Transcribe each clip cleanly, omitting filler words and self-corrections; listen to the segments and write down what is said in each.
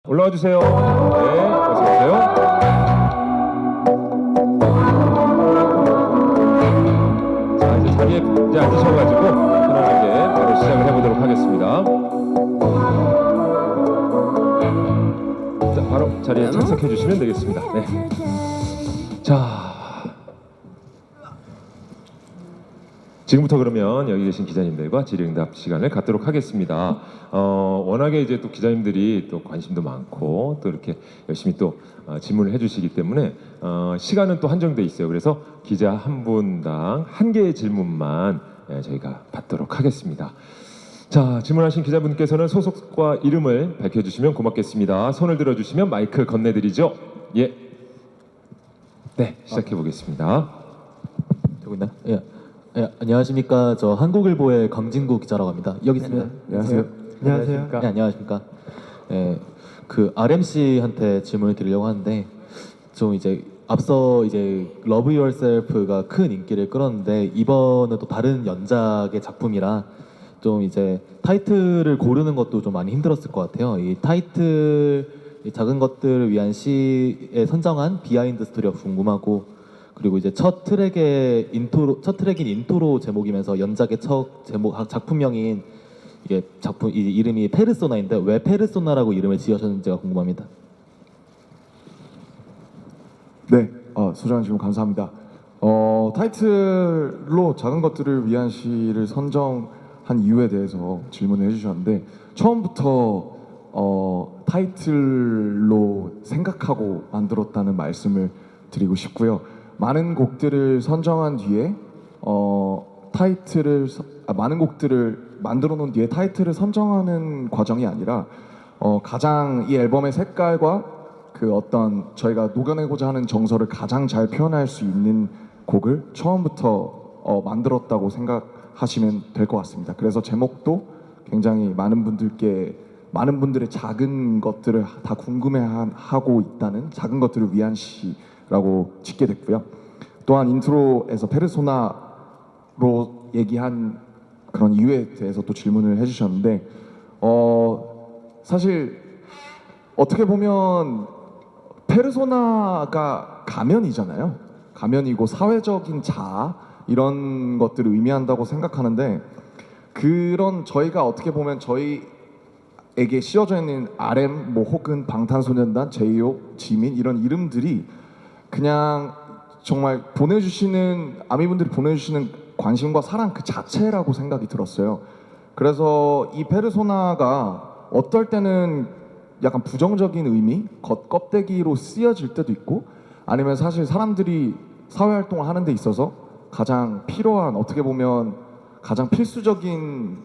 올라와 주세요. 네, 어서 오세요. 자, 이제 자리에 이제 앉으셔가지고 편안하게 바로 시작을 해보도록 하겠습니다. 자, 바로 자리에 착석해 주시면 되겠습니다. 네. 자, 지금부터 그러면 여기 계신 기자님들과 질의응답 시간을 갖도록 하겠습니다. 워낙에 이제 또 기자님들이 또 관심도 많고 또 이렇게 열심히 또 질문을 해주시기 때문에 시간은 또 한정돼 있어요. 그래서 기자 한 분당 한 개의 질문만 저희가 받도록 하겠습니다. 자, 질문하신 기자분께서는 소속과 이름을 밝혀주시면 고맙겠습니다. 손을 들어주시면 마이크 건네드리죠. 예, 네, 시작해 보겠습니다. 되고 있나요? 예. 예, 안녕하십니까. 저 한국일보의 강진구 기자라고 합니다. 여기 있습니다. 안녕하세요. 안녕하세요. 네, 안녕하십니까. 예, 그 RMC한테 질문을 드리려고 하는데 좀 이제 앞서 이제 Love Yourself가 큰 인기를 끌었는데 이번은 또 다른 연작의 작품이라 좀 이제 타이틀을 고르는 것도 좀 많이 힘들었을 것 같아요. 이 타이틀 이 작은 것들을 위한 시에 선정한 비하인드 스토리가 궁금하고 그리고 이제 첫 트랙인 인트로 제목이면서 연작의 첫 제목 작품명인 이게 작품 이름이 페르소나인데 왜 페르소나라고 이름을 지으셨는지가 궁금합니다. 네, 소장님 질문 감사합니다. 타이틀로 작은 것들을 위한 시를 선정한 이유에 대해서 질문을 해주셨는데 처음부터 타이틀로 생각하고 만들었다는 말씀을 드리고 싶고요. 많은 곡들을 선정한 뒤에 많은 곡들을 만들어 놓은 뒤에 타이틀을 선정하는 과정이 아니라 가장 이 앨범의 색깔과 그 어떤 저희가 녹여내고자 하는 정서를 가장 잘 표현할 수 있는 곡을 처음부터 만들었다고 생각하시면 될 것 같습니다. 그래서 제목도 굉장히 많은 분들의 작은 것들을 다 궁금해하고 있다는 작은 것들을 위한 시라고 짓게 됐고요. 또한 인트로에서 페르소나로 얘기한 그런 이유에 대해서 또 질문을 해주셨는데 사실 어떻게 보면 페르소나가 가면이잖아요. 가면이고 사회적인 자아 이런 것들을 의미한다고 생각하는데 그런 저희가 어떻게 보면 저희에게 씌워져 있는 RM 뭐 혹은 방탄소년단, 제이홉, 지민 이런 이름들이 그냥 정말 아미분들이 보내주시는 관심과 사랑 그 자체라고 생각이 들었어요. 그래서 이 페르소나가 어떨 때는 약간 부정적인 의미, 겉껍데기로 쓰여질 때도 있고 아니면 사실 사람들이 사회활동을 하는 데 있어서 가장 필요한 어떻게 보면 가장 필수적인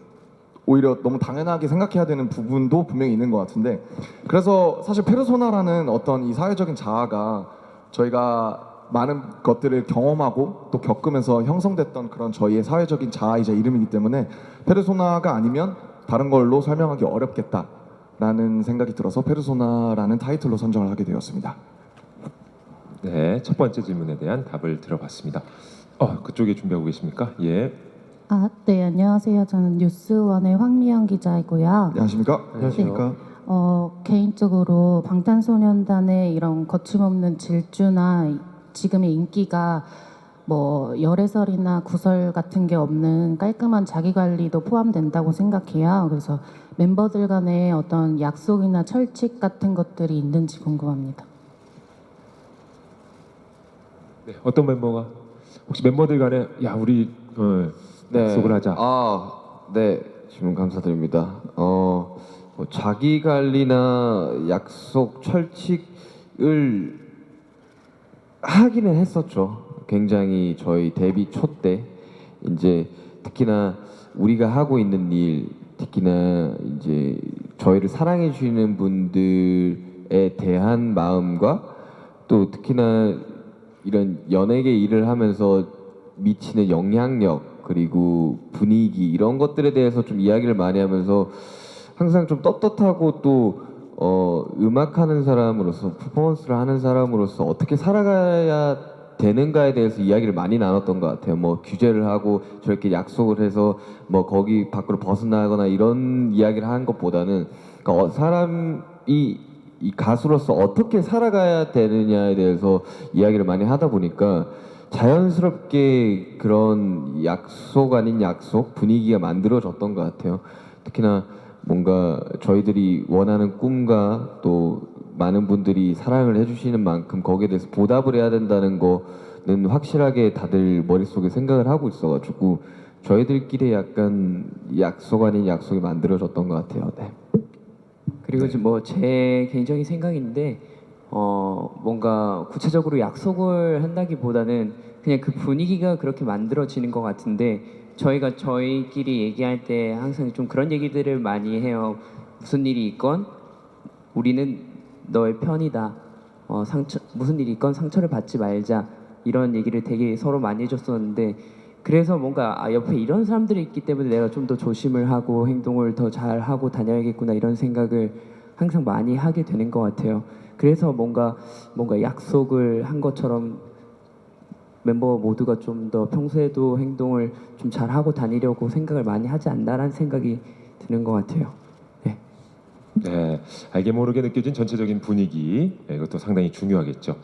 오히려 너무 당연하게 생각해야 되는 부분도 분명히 있는 것 같은데 그래서 사실 페르소나라는 어떤 이 사회적인 자아가 저희가 많은 것들을 경험하고 또 겪으면서 형성됐던 그런 저희의 사회적인 자아이자 이름이기 때문에 페르소나가 아니면 다른 걸로 설명하기 어렵겠다라는 생각이 들어서 페르소나라는 타이틀로 선정을 하게 되었습니다. 네, 첫 번째 질문에 대한 답을 들어봤습니다. 그쪽에 준비하고 계십니까? 예. 네, 안녕하세요. 저는 뉴스원의 황미영 기자이고요. 안녕하십니까? 안녕하십니까? 개인적으로 방탄소년단의 이런 거침없는 질주나 지금의 인기가 뭐 열애설이나 구설 같은 게 없는 깔끔한 자기관리도 포함된다고 생각해요. 그래서 멤버들 간에 어떤 약속이나 철칙 같은 것들이 있는지 궁금합니다. 네, 어떤 멤버가 혹시 멤버들 간에 우리 약속을 하자. 네, 질문 감사드립니다. 자기 관리나 약속 철칙을 하기는 했었죠. 굉장히 저희 데뷔 초 때 이제 특히나 우리가 하고 있는 일, 특히나 이제 저희를 사랑해 주시는 분들에 대한 마음과 또 특히나 이런 연예계 일을 하면서 미치는 영향력 그리고 분위기 이런 것들에 대해서 좀 이야기를 많이 하면서 항상 좀 떳떳하고 또 음악하는 사람으로서 퍼포먼스를 하는 사람으로서 어떻게 살아가야 되는가에 대해서 이야기를 많이 나눴던 것 같아요. 뭐 규제를 하고 저렇게 약속을 해서 뭐 거기 밖으로 벗어나거나 이런 이야기를 하는 것보다는 그러니까 사람이 이 가수로서 어떻게 살아가야 되느냐에 대해서 이야기를 많이 하다 보니까 자연스럽게 그런 약속 아닌 약속 분위기가 만들어졌던 것 같아요. 특히나 뭔가 저희들이 원하는 꿈과 또 많은 분들이 사랑을 해주시는 만큼 거기에 대해서 보답을 해야 된다는 거는 확실하게 다들 머릿속에 생각을 하고 있어가지고 저희들끼리 약간 약속 아닌 약속이 만들어졌던 것 같아요. 네. 그리고 지금 뭐 제 개인적인 생각인데 뭔가 구체적으로 약속을 한다기보다는 그냥 그 분위기가 그렇게 만들어지는 것 같은데 저희가 저희끼리 얘기할 때 항상 좀 그런 얘기들을 많이 해요. 무슨 일이 있건 우리는 너의 편이다. 무슨 일이 있건 상처를 받지 말자. 이런 얘기를 되게 서로 많이 해줬었는데 그래서 뭔가 옆에 이런 사람들이 있기 때문에 내가 좀 더 조심을 하고 행동을 더 잘하고 다녀야겠구나 이런 생각을 항상 많이 하게 되는 것 같아요. 그래서 뭔가 약속을 한 것처럼 멤버 모두가 좀 더 평소에도 행동을 좀 잘하고 다니려고 생각을 많이 하지 않나라는 생각이 드는 것 같아요. 네. 네, 알게 모르게 느껴진 전체적인 분위기, 네, 이것도 상당히 중요하겠죠.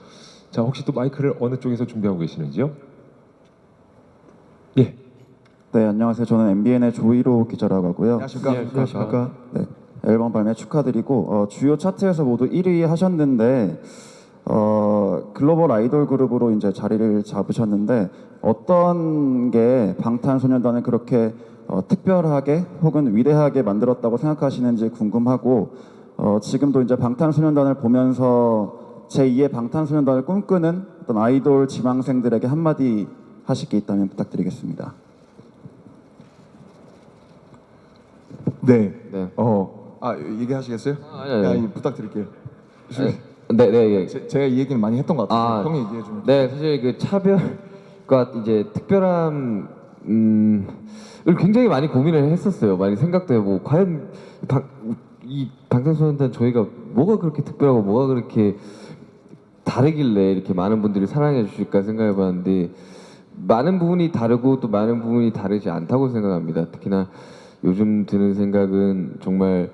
자, 혹시 또 마이크를 어느 쪽에서 준비하고 계시는지요? 예. 네, 안녕하세요. 저는 MBN의 조이로 기자라고 하고요. 안녕하십니까? 네, 앨범 발매 축하드리고 주요 차트에서 모두 1위 하셨는데 글로벌 아이돌 그룹으로 이제 자리를 잡으셨는데 어떤 게 방탄소년단을 그렇게 특별하게 혹은 위대하게 만들었다고 생각하시는지 궁금하고 지금도 이제 방탄소년단을 보면서 제2의 방탄소년단을 꿈꾸는 어떤 아이돌 지망생들에게 한마디 하실 게 있다면 부탁드리겠습니다. 네. 네. 얘기하시겠어요? 아니. 부탁드릴게요. 네, 네, 예. 제가 이 얘기는 많이 했던 것 같아요. 형이 얘기해 주면. 네, 사실 그 차별과 이제 특별함을 굉장히 많이 고민을 했었어요. 많이 생각도 해보고 과연 이 방탄소년단 저희가 뭐가 그렇게 특별하고 뭐가 그렇게 다르길래 이렇게 많은 분들이 사랑해 주실까 생각해봤는데 많은 부분이 다르고 또 많은 부분이 다르지 않다고 생각합니다. 특히나 요즘 드는 생각은 정말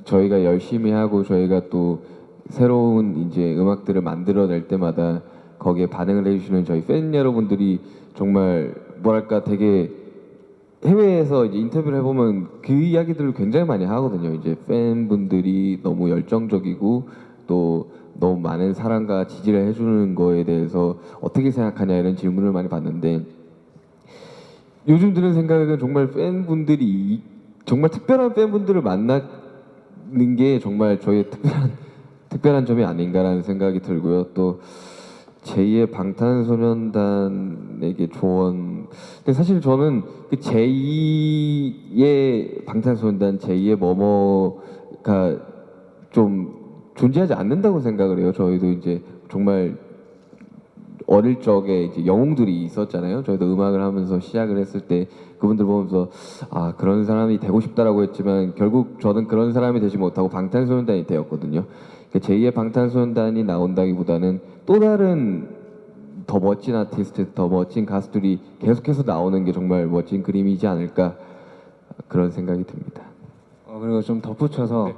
저희가 열심히 하고 저희가 또 새로운 이제 음악들을 만들어낼 때마다 거기에 반응을 해주시는 저희 팬 여러분들이 정말 뭐랄까 되게 해외에서 이제 인터뷰를 해보면 그 이야기들을 굉장히 많이 하거든요. 이제 팬분들이 너무 열정적이고 또 너무 많은 사랑과 지지를 해주는 거에 대해서 어떻게 생각하냐 이런 질문을 많이 받는데 요즘 드는 생각은 정말 팬분들이 정말 특별한 팬분들을 만나는 게 정말 저희의 특별한 점이 아닌가라는 생각이 들고요. 또 제2의 방탄소년단에게 조언. 근데 사실 저는 그 제2의 방탄소년단, 제2의 뭐뭐가 좀 존재하지 않는다고 생각을 해요. 저희도 이제 정말 어릴 적에 이제 영웅들이 있었잖아요. 저희도 음악을 하면서 시작을 했을 때 그분들 보면서 아 그런 사람이 되고 싶다라고 했지만 결국 저는 그런 사람이 되지 못하고 방탄소년단이 되었거든요. 제2의 방탄소년단이 나온다기보다는 또 다른 더 멋진 아티스트, 더 멋진 가수들이 계속해서 나오는 게 정말 멋진 그림이지 않을까 그런 생각이 듭니다. 그리고 좀 덧붙여서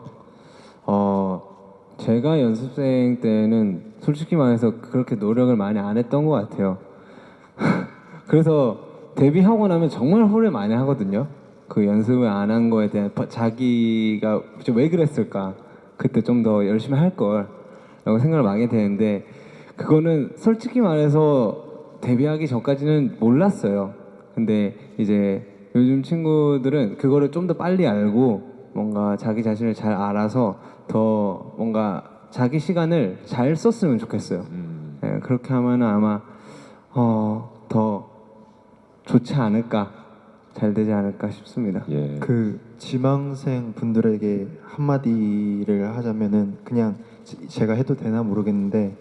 제가 연습생 때는 솔직히 말해서 그렇게 노력을 많이 안 했던 것 같아요. 그래서 데뷔하고 나면 정말 후회 많이 하거든요. 그 연습을 안 한 거에 대한 자기가 왜 그랬을까? 그때 좀 더 열심히 할 걸 라고 생각을 하게 되는데 그거는 솔직히 말해서 데뷔하기 전까지는 몰랐어요. 근데 이제 요즘 친구들은 그거를 좀 더 빨리 알고 뭔가 자기 자신을 잘 알아서 더 뭔가 자기 시간을 잘 썼으면 좋겠어요. 예, 그렇게 하면 아마 더 좋지 않을까, 잘 되지 않을까 싶습니다. 예. 그 지망생 분들에게 한마디를 하자면은 그냥 제가 해도 되나 모르겠는데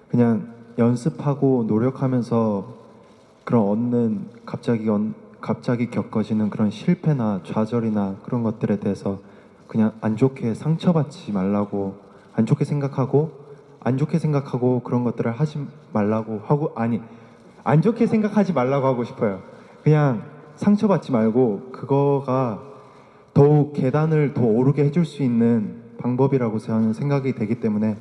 그냥 연습하고 노력하면서 그런 얻는 갑자기 겪어지는 그런 실패나 좌절이나 그런 것들에 대해서 그냥 안 좋게 상처받지 말라고 안 좋게 생각하고 그런 것들을 하지 말라고 하고 안 좋게 생각하지 말라고 하고 싶어요. 그냥 상처받지 말고 그거가 더욱 계단을 더 오르게 해줄 수 있는 방법이라고 저는 생각이 되기 때문에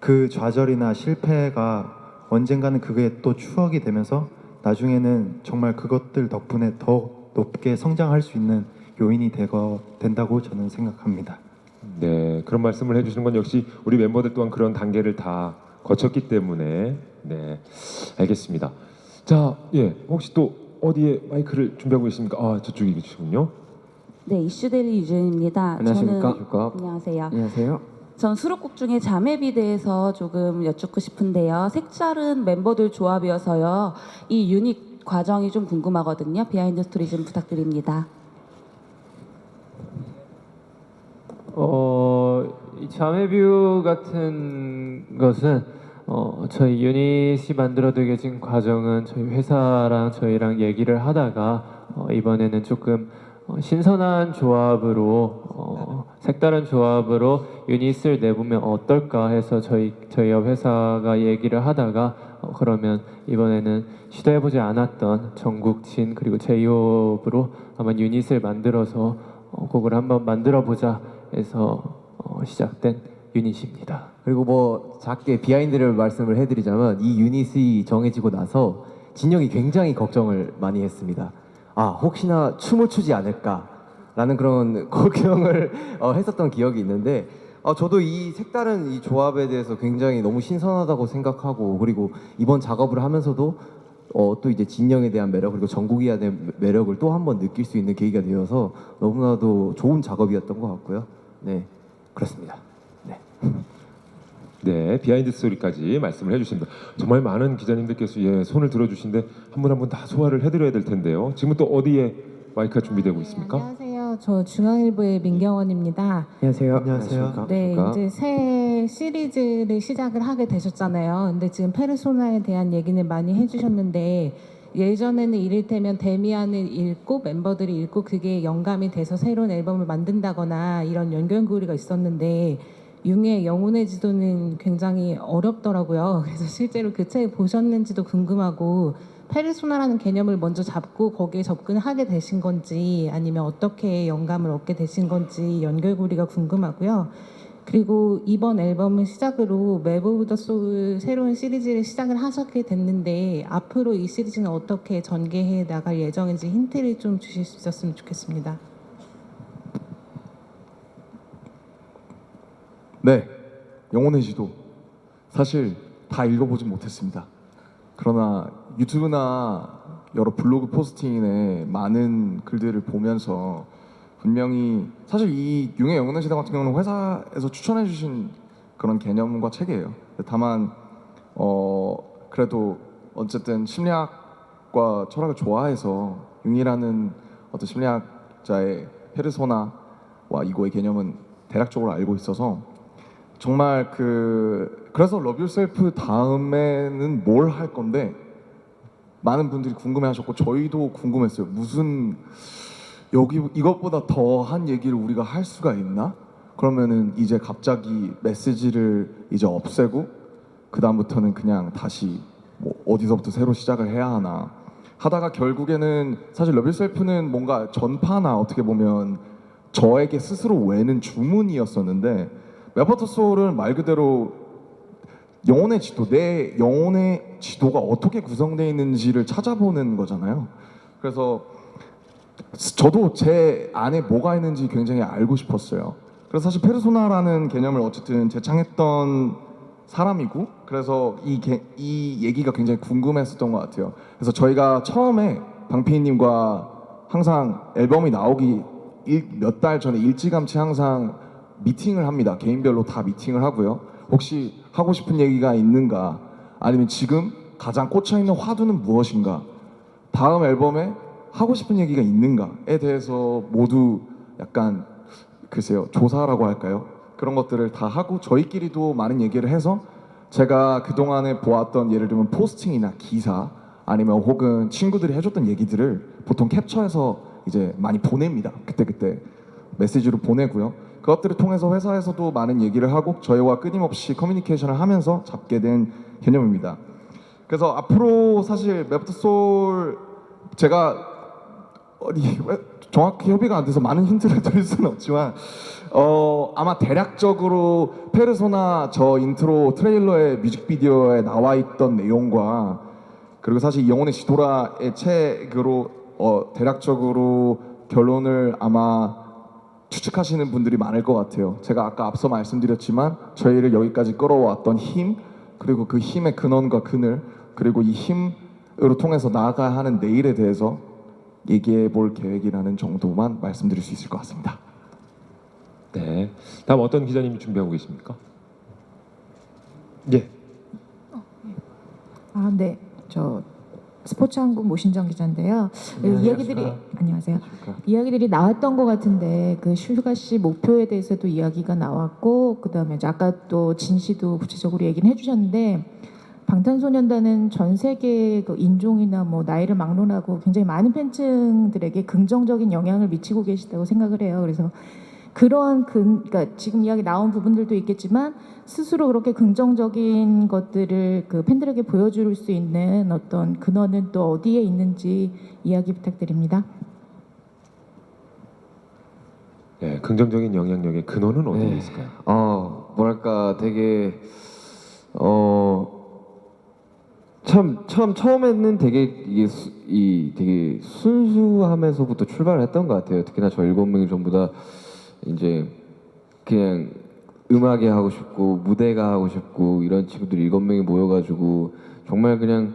그 좌절이나 실패가 언젠가는 그게 또 추억이 되면서 나중에는 정말 그것들 덕분에 더 높게 성장할 수 있는 요인이 된다고 저는 생각합니다. 네, 그런 말씀을 해주시는 건 역시 우리 멤버들 또한 그런 단계를 다 거쳤기 때문에 네, 알겠습니다. 자, 예, 혹시 또 어디에 마이크를 준비하고 계십니까? 아, 저쪽에 계시군요. 네, 이슈데일리 유진입니다. 안녕하십니까? 안녕하세요. 안녕하세요. 전 수록곡 중에 자매비 대해서 조금 여쭙고 싶은데요. 색다른 멤버들 조합이어서요. 이 유닛 과정이 좀 궁금하거든요. 비하인드 스토리 좀 부탁드립니다. 이 자매뷰 같은 것은 저희 유닛이 만들어지게 된 과정은 저희 회사랑 저희랑 얘기를 하다가 이번에는 조금 신선한 조합으로 색다른 조합으로 유닛을 내보면 어떨까 해서 저희 회사가 얘기를 하다가 그러면 이번에는 시도해보지 않았던 정국진 그리고 제이홉으로 아마 유닛을 만들어서 곡을 한번 만들어보자 해서 시작된 유닛입니다. 그리고 뭐 작게 비하인드를 말씀을 해드리자면 이 유닛이 정해지고 나서 진영이 굉장히 걱정을 많이 했습니다. 아 혹시나 춤을 추지 않을까라는 그런 걱정을 했었던 기억이 있는데 저도 이 색다른 이 조합에 대해서 굉장히 너무 신선하다고 생각하고 그리고 이번 작업을 하면서도 또 이제 진영에 대한 매력 그리고 정국이에 대한 매력을 또 한 번 느낄 수 있는 계기가 되어서 너무나도 좋은 작업이었던 것 같고요. 네 그렇습니다. 네. 네, 비하인드 스토리까지 말씀을 해주십니다. 정말 많은 기자님들께서 예, 손을 들어주신데 한 분 한 분 다 소화를 해드려야 될 텐데요. 지금 또 어디에 마이크가 준비되고 있습니까? 안녕하세요. 저 중앙일보의 민경원입니다. 안녕하세요. 안녕하세요. 네, 이제 새 시리즈를 시작을 하게 되셨잖아요. 근데 지금 페르소나에 대한 얘기는 많이 해주셨는데 예전에는 이를테면 데미안을 읽고 멤버들이 읽고 그게 영감이 돼서 새로운 앨범을 만든다거나 이런 연결고리가 있었는데 융의 영혼의 지도는 굉장히 어렵더라고요. 그래서 실제로 그 책 보셨는지도 궁금하고 페르소나라는 개념을 먼저 잡고 거기에 접근하게 되신 건지 아니면 어떻게 영감을 얻게 되신 건지 연결고리가 궁금하고요. 그리고 이번 앨범을 시작으로 맵 오브 더 소울 새로운 시리즈를 시작을 하셨게 됐는데 앞으로 이 시리즈는 어떻게 전개해 나갈 예정인지 힌트를 좀 주실 수 있었으면 좋겠습니다. 네, 영혼의 지도 사실 다 읽어보진 못했습니다. 그러나 유튜브나 여러 블로그 포스팅에 많은 글들을 보면서 분명히 사실 이 융의 영혼의 지도 같은 경우는 회사에서 추천해 주신 그런 개념과 책이에요. 다만 그래도 어쨌든 심리학과 철학을 좋아해서 융이라는 어떤 심리학자의 페르소나와 이거의 개념은 대략적으로 알고 있어서 정말 그래서 러브 유셀프 다음에는 뭘 할 건데 많은 분들이 궁금해하셨고 저희도 궁금했어요. 무슨 여기 이것보다 더한 얘기를 우리가 할 수가 있나? 그러면은 이제 갑자기 메시지를 이제 없애고 그 다음부터는 그냥 다시 뭐 어디서부터 새로 시작을 해야 하나 하다가 결국에는 사실 러브 유셀프는 뭔가 전파나 어떻게 보면 저에게 스스로 외는 주문이었었는데 맵 오브 더 소울은 말 그대로 영혼의 지도, 내 영혼의 지도가 어떻게 구성되어 있는지를 찾아보는 거잖아요. 그래서 저도 제 안에 뭐가 있는지 굉장히 알고 싶었어요. 그래서 사실 페르소나라는 개념을 어쨌든 재창했던 사람이고 그래서 이 얘기가 굉장히 궁금했었던 것 같아요. 그래서 저희가 처음에 방피디님과 항상 앨범이 나오기 몇 달 전에 일찌감치 항상 미팅을 합니다. 개인별로 다 미팅을 하고요. 혹시 하고 싶은 얘기가 있는가? 아니면 지금 가장 꽂혀있는 화두는 무엇인가? 다음 앨범에 하고 싶은 얘기가 있는가에 대해서 모두 약간 글쎄요 조사라고 할까요? 그런 것들을 다 하고 저희끼리도 많은 얘기를 해서 제가 그동안에 보았던 예를 들면 포스팅이나 기사 아니면 혹은 친구들이 해줬던 얘기들을 보통 캡처해서 이제 많이 보냅니다. 그때 메시지로 보내고요. 그것들을 통해서 회사에서도 많은 얘기를 하고 저희와 끊임없이 커뮤니케이션을 하면서 잡게 된 개념입니다. 그래서 앞으로 사실 맵 오브 더 소울 제가 정확히 협의가 안 돼서 많은 힌트를 드릴 수는 없지만 아마 대략적으로 페르소나 저 인트로 트레일러의 뮤직비디오에 나와 있던 내용과 그리고 사실 이영혼의 시도라의 책으로 대략적으로 결론을 아마 추측하시는 분들이 많을 것 같아요. 제가 아까 앞서 말씀드렸지만 저희를 여기까지 끌어왔던 힘, 그리고 그 힘의 근원과 그늘, 그리고 이 힘으로 통해서 나아가야 하는 내일에 대해서 얘기해 볼 계획이라는 정도만 말씀드릴 수 있을 것 같습니다. 네. 다음 어떤 기자님이 준비하고 계십니까? 예. 아, 네. 저 스포츠한국 모신정 기자인데요. 안녕하세요. 이야기들이 나왔던 것 같은데 그 슈가 씨 목표에 대해서도 이야기가 나왔고 그다음에 이제 아까 또 진 씨도 구체적으로 얘기는 해주셨는데 방탄소년단은 전 세계 그 인종이나 뭐 나이를 막론하고 굉장히 많은 팬층들에게 긍정적인 영향을 미치고 계시다고 생각을 해요. 그래서 그런 그러니까 지금 이야기 나온 부분들도 있겠지만 스스로 그렇게 긍정적인 것들을 그 팬들에게 보여줄 수 있는 어떤 근원은 또 어디에 있는지 이야기 부탁드립니다. 네, 긍정적인 영향력의 근원은 어디에 있을까요? 뭐랄까 되게 처음에는 되게 되게 순수함에서부터 출발했던 것 같아요. 특히나 저 7명이 전부 다 이제 그냥 음악이 하고 싶고 무대가 하고 싶고 이런 친구들 7명이 모여가지고 정말 그냥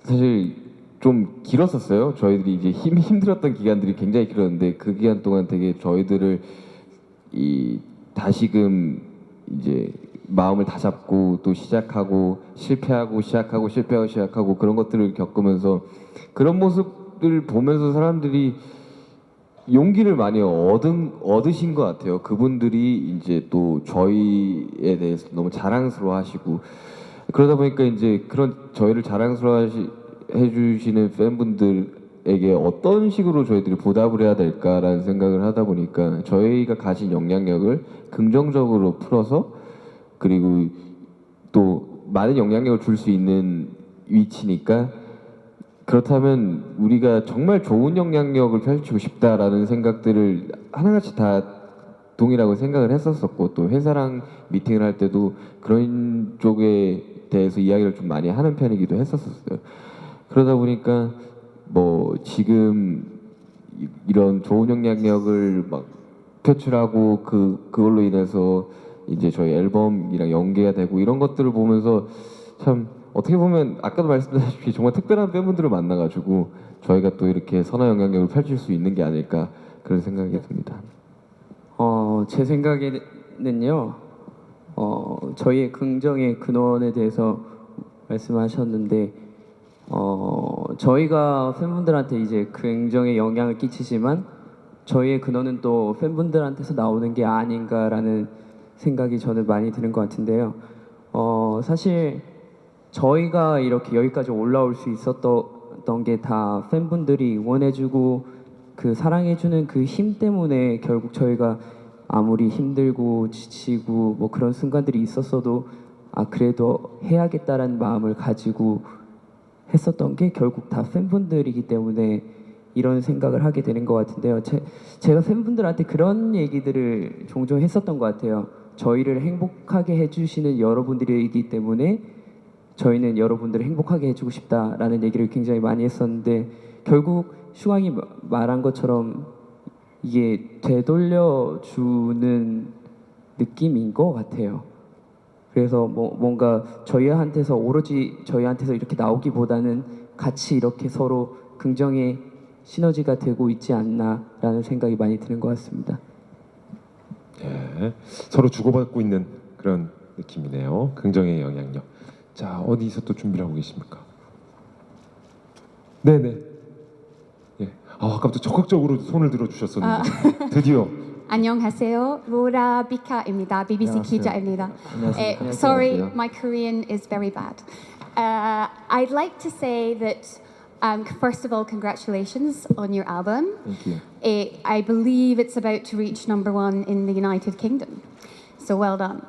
사실 좀 길었었어요. 저희들이 이제 힘들었던 기간들이 굉장히 길었는데 그 기간 동안 되게 저희들을 다시금 이제 마음을 다잡고 또 시작하고 실패하고 시작하고 실패하고 시작하고 그런 것들을 겪으면서 그런 모습을 보면서 사람들이 용기를 많이 얻으신 것 같아요. 그분들이 이제 또 저희에 대해서 너무 자랑스러워하시고 그러다 보니까 이제 그런 저희를 자랑스러워해주시는 팬분들에게 어떤 식으로 저희들이 보답을 해야 될까라는 생각을 하다 보니까 저희가 가진 영향력을 긍정적으로 풀어서 그리고 또 많은 영향력을 줄 수 있는 위치니까 그렇다면 우리가 정말 좋은 영향력을 펼치고 싶다라는 생각들을 하나같이 다 동일하고 생각을 했었었고 또 회사랑 미팅을 할 때도 그런 쪽에 대해서 이야기를 좀 많이 하는 편이기도 했었어요. 그러다 보니까 뭐 지금 이런 좋은 영향력을 막 표출하고 그걸로 인해서 이제 저희 앨범이랑 연계가 되고 이런 것들을 보면서 참 어떻게 보면 아까도 말씀드렸다시피 정말 특별한 팬분들을 만나가지고 저희가 또 이렇게 선한 영향력을 펼칠 수 있는 게 아닐까 그런 생각이 듭니다. 제 생각에는요, 저희의 긍정의 근원에 대해서 말씀하셨는데, 저희가 팬분들한테 이제 긍정의 영향을 끼치지만 저희의 근원은 또 팬분들한테서 나오는 게 아닌가라는 생각이 저는 많이 드는 것 같은데요. 사실 저희가 이렇게 여기까지 올라올 수 있었던 게 다 팬분들이 응원해주고 그 사랑해주는 그 힘 때문에 결국 저희가 아무리 힘들고 지치고 뭐 그런 순간들이 있었어도 그래도 해야겠다라는 마음을 가지고 했었던 게 결국 다 팬분들이기 때문에 이런 생각을 하게 되는 것 같은데요. 제가 팬분들한테 그런 얘기들을 종종 했었던 것 같아요. 저희를 행복하게 해주시는 여러분들이기 때문에 저희는 여러분들을 행복하게 해주고 싶다라는 얘기를 굉장히 많이 했었는데 결국 슈강이 말한 것처럼 이게 되돌려주는 느낌인 것 같아요. 그래서 뭔가 저희한테서 오로지 저희한테서 이렇게 나오기보다는 같이 이렇게 서로 긍정의 시너지가 되고 있지 않나라는 생각이 많이 드는 것 같습니다. 네, 서로 주고받고 있는 그런 느낌이네요. 긍정의 영향력. 자, 어디서 또 준비를 하고 계십니까? 네네. 예. 아까부터 적극적으로 손을 들어주셨었는데 드디어. 안녕하세요. 로라 비카입니다. BBC 기자입니다. Sorry, my Korean is very bad. I'd like to say that first of all, congratulations on your album. Thank you. I believe it's about to reach #1 in the United Kingdom. So well done.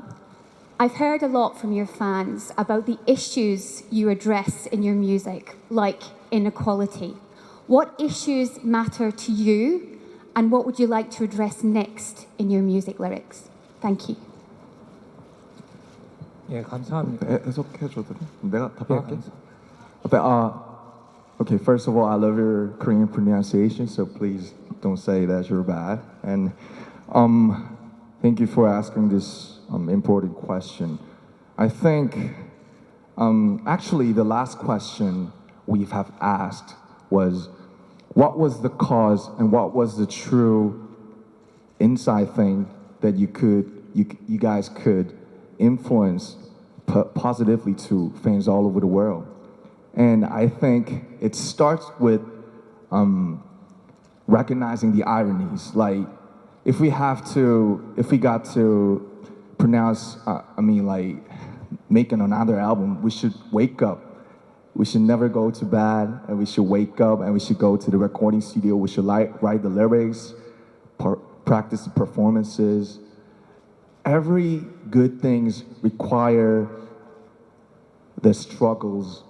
I've heard a lot from your fans about the issues you address in your music, like inequality. What issues matter to you and what would you like to address next in your music lyrics? Thank you. 예, 감사합니다. 해석해줘도 돼? 내가 답변할게. Okay, first of all, I love your Korean pronunciation, so please don't say that you're bad. And thank you for asking this important question. I think actually the last question we have asked was, what was the cause and what was the true inside thing that you guys could influence positively to fans all over the world? And I think it starts with recognizing the ironies. Like, if we got to pronounce, making another album, we should wake up. We should never go to bed, and we should wake up, and we should go to the recording studio. We should write the lyrics, practice the performances. Every good things require the struggles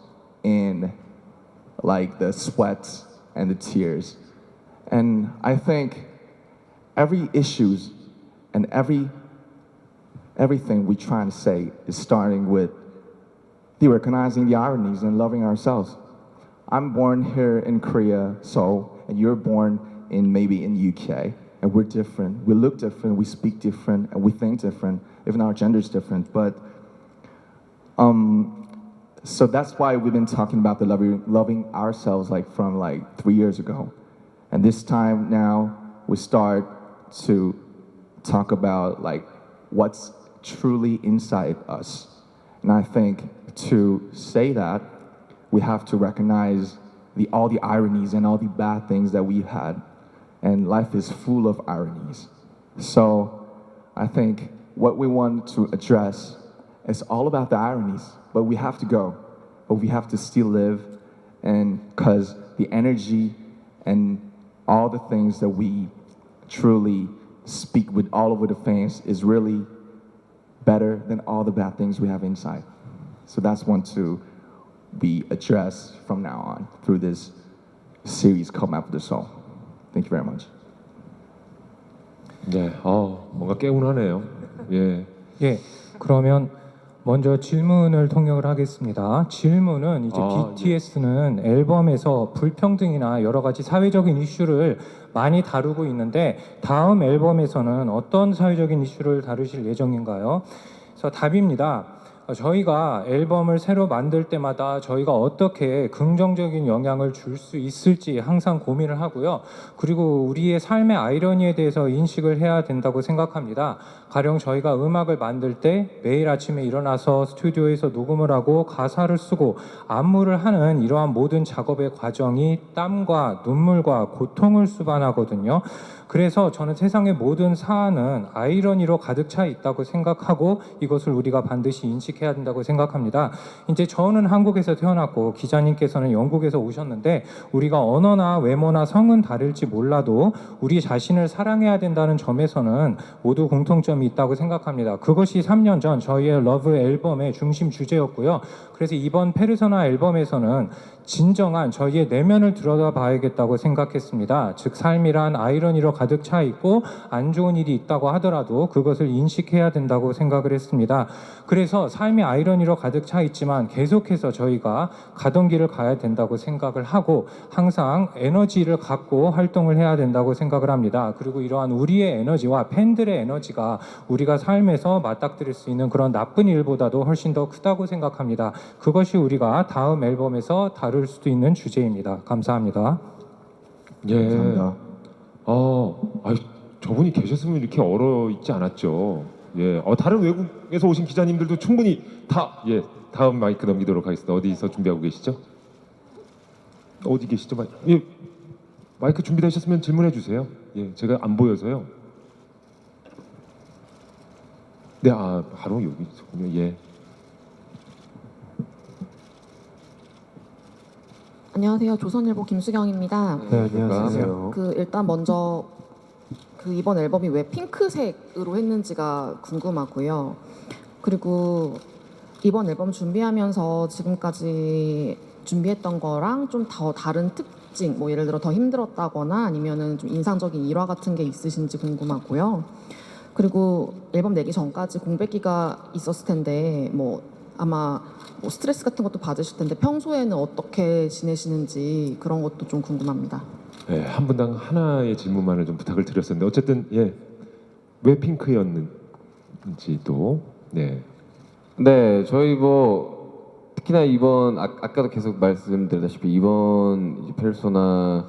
and like the sweats and the tears. And I think every issues and everything we try to say is starting with recognizing the ironies and loving ourselves. I'm born here in Korea, Seoul, and you're born maybe in UK, and we're different. We look different, we speak different, and we think different, even our gender's different. But so that's why we've been talking about the loving ourselves from 3 years ago. And this time now we start to talk about what's truly inside us. And I think to say that, we have to recognize all the ironies and all the bad things that we've had. And life is full of ironies. So I think what we want to address is all about the ironies, but we have to go. But we have to still live, and because the energy and all the things that we truly speak with all over the fans is really better than all the bad things we have inside. So that's one to be addressed from now on through this series called Map of the Soul. Thank you very much. 네, 뭔가 개운하네요. 예. 예, 그러면 먼저 질문을 통역을 하겠습니다. 질문은 이제 BTS는 앨범에서 불평등이나 여러 가지 사회적인 이슈를 많이 다루고 있는데 다음 앨범에서는 어떤 사회적인 이슈를 다루실 예정인가요? 그래서 답입니다. 저희가 앨범을 새로 만들 때마다 저희가 어떻게 긍정적인 영향을 줄 수 있을지 항상 고민을 하고요. 그리고 우리의 삶의 아이러니에 대해서 인식을 해야 된다고 생각합니다. 가령 저희가 음악을 만들 때 매일 아침에 일어나서 스튜디오에서 녹음을 하고 가사를 쓰고 안무를 하는 이러한 모든 작업의 과정이 땀과 눈물과 고통을 수반하거든요. 그래서 저는 세상의 모든 사안은 아이러니로 가득 차 있다고 생각하고 이것을 우리가 반드시 인식해야 된다고 생각합니다. 이제 저는 한국에서 태어났고 기자님께서는 영국에서 오셨는데 우리가 언어나 외모나 성은 다를지 몰라도 우리 자신을 사랑해야 된다는 점에서는 모두 공통점이 있다고 생각합니다. 그것이 3년 전 저희의 러브 앨범의 중심 주제였고요. 그래서 이번 페르소나 앨범에서는 진정한 저희의 내면을 들여다봐야겠다고 생각했습니다. 즉 삶이란 아이러니로 가득 차 있고 안 좋은 일이 있다고 하더라도 그것을 인식해야 된다고 생각을 했습니다. 그래서 삶이 아이러니로 가득 차 있지만 계속해서 저희가 가던 길을 가야 된다고 생각을 하고 항상 에너지를 갖고 활동을 해야 된다고 생각을 합니다. 그리고 이러한 우리의 에너지와 팬들의 에너지가 우리가 삶에서 맞닥뜨릴 수 있는 그런 나쁜 일보다도 훨씬 더 크다고 생각합니다. 그것이 우리가 다음 앨범에서 다룰 수도 있는 주제입니다. 감사합니다. 예. 감사합니다. 저분이 계셨으면 이렇게 얼어 있지 않았죠. 예. 다른 외국에서 오신 기자님들도 충분히 다음 마이크 넘기도록 하겠습니다. 어디서 준비하고 계시죠? 어디 계시죠? 마이크 준비되셨으면 질문해 주세요. 예. 제가 안 보여서요. 네, 바로 여기 있군요. 예. 안녕하세요. 조선일보 김수경입니다. 네, 안녕하세요. 일단 먼저 이번 앨범이 왜 핑크색으로 했는지가 궁금하고요. 그리고 이번 앨범 준비하면서 지금까지 준비했던 거랑 좀 더 다른 특징, 뭐 예를 들어 더 힘들었다거나 아니면은 좀 인상적인 일화 같은 게 있으신지 궁금하고요. 그리고 앨범 내기 전까지 공백기가 있었을 텐데 뭐 아마 뭐 스트레스 같은 것도 받으실 텐데 평소에는 어떻게 지내시는지 그런 것도 좀 궁금합니다. 네, 한 분당 하나의 질문만을 좀 부탁을 드렸었는데 어쨌든 예, 왜 핑크였는지도 네. 네, 저희 뭐 특히나 이번 아까도 계속 말씀드렸다시피 이번 이제 페르소나